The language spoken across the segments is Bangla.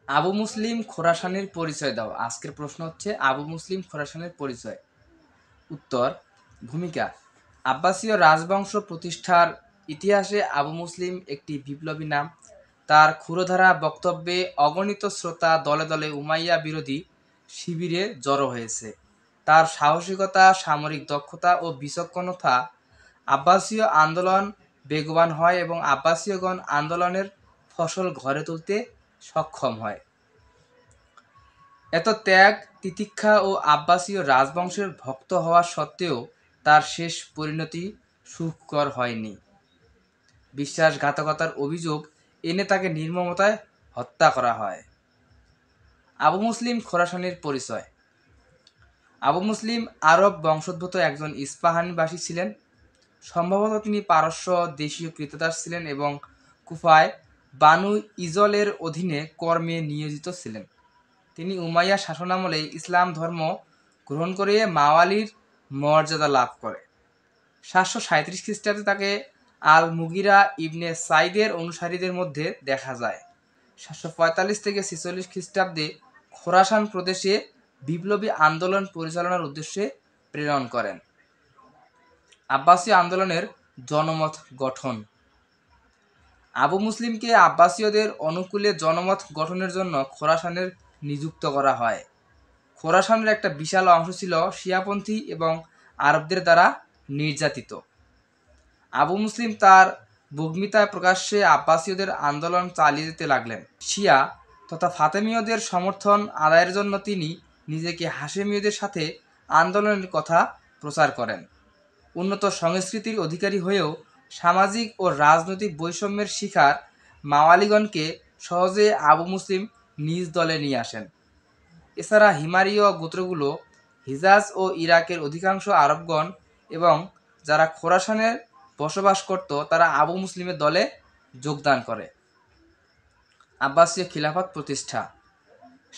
আবু মুসলিম খোরাসানির পরিচয় দাও। আজকের প্রশ্ন হচ্ছে আবু মুসলিম খোরাসানির পরিচয়। উত্তর, ভূমিকা। আব্বাসীয় রাজবংশ প্রতিষ্ঠার ইতিহাসে আবু মুসলিম একটি বিপ্লবী নাম। তার ক্ষুরধারা বক্তব্যে অগণিত শ্রোতা দলে দলে উমাইয়া বিরোধী শিবিরে জড়ো হয়েছে। তার সাহসিকতা, সামরিক দক্ষতা ও বিচক্ষণতা আব্বাসীয় আন্দোলন বেগবান হয় এবং আব্বাসীয়গণ আন্দোলনের ফসল ঘরে তুলতে সক্ষম হয়। এত ত্যাগ, তিতিক্ষা ও আব্বাসীয় রাজবংশের ভক্ত হওয়া সত্ত্বেও তার শেষ পরিণতি সুখকর হয়নি। বিশ্বাসঘাতকতার অভিযোগ এনে তাকে নির্মমতায় হত্যা করা হয়। আবু মুসলিম খোরাসানির পরিচয়। আবু মুসলিম আরব বংশোদ্ভূত একজন ইস্পাহানিবাসী ছিলেন। সম্ভবত তিনি পারস্য দেশীয় ক্রীতদাস ছিলেন এবং কুফায় বানু ইজলের অধীনে কর্মে নিয়োজিত ছিলেন। তিনি উমাইয়া শাসনামলে ইসলাম ধর্ম গ্রহণ করে মাওয়ালির মর্যাদা লাভ করে। 737 খ্রিস্টাব্দে তাকে আল মুগিরা ইবনে সাইদের অনুসারীদের মধ্যে দেখা যায়। 745 থেকে 46 খ্রিস্টাব্দে খোরাসান প্রদেশে বিপ্লবী আন্দোলন পরিচালনার উদ্দেশ্যে প্রেরণ করেন। আব্বাসীয় আন্দোলনের জনমত গঠন। আবু মুসলিমকে আব্বাসীয়দের অনুকূলে জনমত গঠনের জন্য খোরাসানের নিযুক্ত করা হয়। খোরাসানের একটা বিশাল অংশ ছিল শিয়াপন্থী এবং আরবদের দ্বারা নির্যাতিত। আবু মুসলিম তার বক্তৃতায় প্রকাশ্যে আব্বাসীয়দের আন্দোলন চালিয়ে যেতে লাগলেন। শিয়া তথা ফাতেমীয়দের সমর্থন আদায়ের জন্য তিনি নিজেকে হাশেমীয়দের সাথে আন্দোলনের কথা প্রচার করেন। উন্নত সংস্কৃতির অধিকারী হয়েও সামাজিক ও রাজনৈতিক বৈষম্যের শিকার মাওয়ালিগণকে সহজে আবু মুসলিম নিজ দলে নিয়ে আসেন। এছাড়া হিমারীয় গোত্রগুলো, হিজাজ ও ইরাকের অধিকাংশ আরবগণ এবং যারা খোরাসানে বসবাস করত তারা আবু মুসলিমের দলে যোগদান করে। আব্বাসীয় খিলাফত প্রতিষ্ঠা।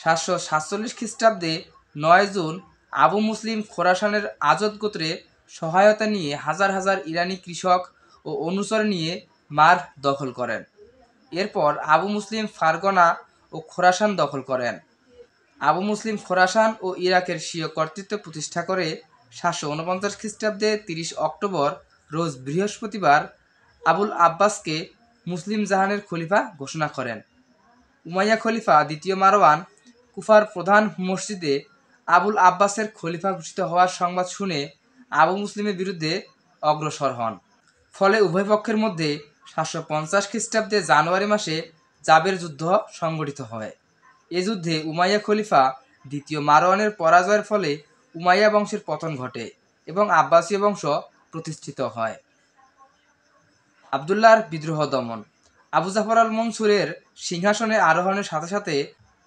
747 খ্রিস্টাব্দে 9 জুন আবু মুসলিম খোরাসানের আজদ গোত্রে সহায়তা নিয়ে হাজার হাজার ইরানি কৃষক ও অনুচর নিয়ে মার দখল করেন। এরপর আবু মুসলিম ফারগনা ও খোরাসান দখল করেন। আবু মুসলিম খোরাসান ও ইরাকের স্বীয় কর্তৃত্ব প্রতিষ্ঠা করে 749 খ্রিস্টাব্দে 30 অক্টোবর রোজ বৃহস্পতিবার আবুল আব্বাসকে মুসলিম জাহানের খলিফা ঘোষণা করেন। উমাইয়া খলিফা দ্বিতীয় মারওয়ান কুফার প্রধান মসজিদে আবুল আব্বাসের খলিফা ঘোষিত হওয়ার সংবাদ শুনে আবু মুসলিমের বিরুদ্ধে অগ্রসর হন। ফলে উভয় পক্ষের মধ্যে 750 খ্রিস্টাব্দে জানুয়ারি মাসে জাবের যুদ্ধ সংঘটিত হয়। এ যুদ্ধে উমাইয়া খলিফা দ্বিতীয় মারওয়ানের পরাজয়ের ফলে উমাইয়া বংশের পতন ঘটে এবং আব্বাসীয় বংশ প্রতিষ্ঠিত হয়। আবদুল্লাহর বিদ্রোহ দমন। আবু জাফর আল মনসুরের সিংহাসনে আরোহণের সাথে সাথে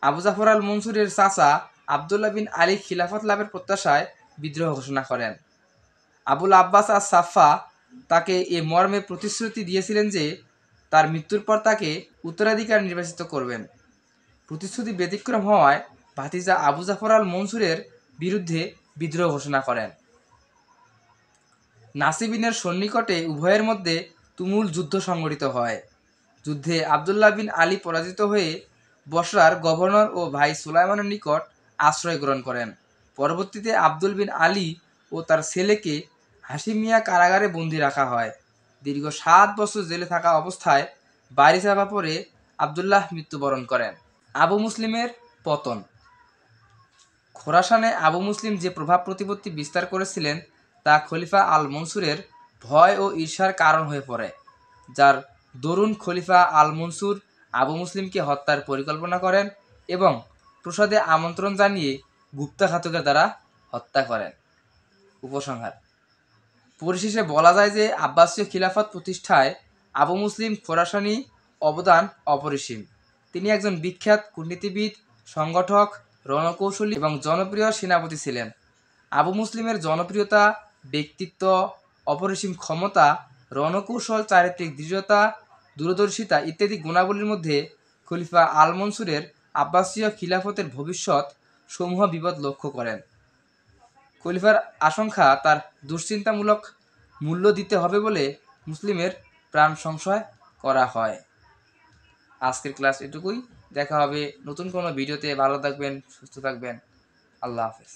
আবু জাফর আল মনসুরের চাচা আবদুল্লাহ বিন আলী খিলাফত লাভের প্রত্যাশায় বিদ্রোহ ঘোষণা করেন। আবুল আব্বাস আস সাফা তাকে এ মর্মে প্রতিশ্রুতি দিয়েছিলেন যে তার মৃত্যুর পর তাকে উত্তরাধিকার নির্বাচিত করবেন। প্রতিশ্রুতি ব্যতিক্রম হওয়ায় ভাতিজা আবু জাফর আল মনসুরের বিরুদ্ধে বিদ্রোহ ঘোষণা করেন। নাসিবিনের সন্নিকটে উভয়ের মধ্যে তুমুল যুদ্ধ সংঘটিত হয়। যুদ্ধে আবদুল্লাহ বিন আলী পরাজিত হয়ে বসরার গভর্নর ও ভাই সুলাইমানের নিকট আশ্রয় গ্রহণ করেন। পরবর্তীতে আবদুল বিন আলী ও তার ছেলেকে হাশিমিয়া কারাগারে বন্দী রাখা হয়। দীর্ঘ 7 বছর জেলে থাকা অবস্থায় বাড়ি চাপা পড়ে আবদুল্লাহ মৃত্যুবরণ করেন। আবু মুসলিমের পতন। খোরাসানে আবু মুসলিম যে প্রভাব প্রতিপত্তি বিস্তার করেছিলেন তা খলিফা আল মনসুরের ভয় ও ঈর্ষার কারণ হয়ে পড়ে, যার দরুন খলিফা আল মনসুর আবু মুসলিমকে হত্যার পরিকল্পনা করেন এবং প্রসাদে আমন্ত্রণ জানিয়ে গুপ্তঘাতকের দ্বারা হত্যা করেন। উপসংহার। পরিশেষে বলা যায় যে আব্বাসীয় খিলাফত প্রতিষ্ঠায় আবু মুসলিম খোরাসানি অবদান অপরিসীম। তিনি একজন বিখ্যাত কূটনীতিবিদ, সংগঠক, রণকৌশলী এবং জনপ্রিয় সেনাপতি ছিলেন। আবু মুসলিমের জনপ্রিয়তা, ব্যক্তিত্ব, অপরিসীম ক্ষমতা, রণকৌশল, চারিত্রিক দৃঢ়তা, দূরদর্শিতা ইত্যাদি গুণাবলীর মধ্যে খলিফা আল মনসুরের আব্বাসীয় খিলাফতের ভবিষ্যৎ সমূহ বিপদ লক্ষ্য করেন। খলিফার আশঙ্কা তার দুশ্চিন্তামূলক মূল্য দিতে হবে বলে মুসলিমের প্রাণ সংশয় করা হয়। আজকের ক্লাস এটুকুই। দেখা হবে নতুন কোনো ভিডিওতে। ভালো থাকবেন, সুস্থ থাকবেন। আল্লাহ হাফেজ।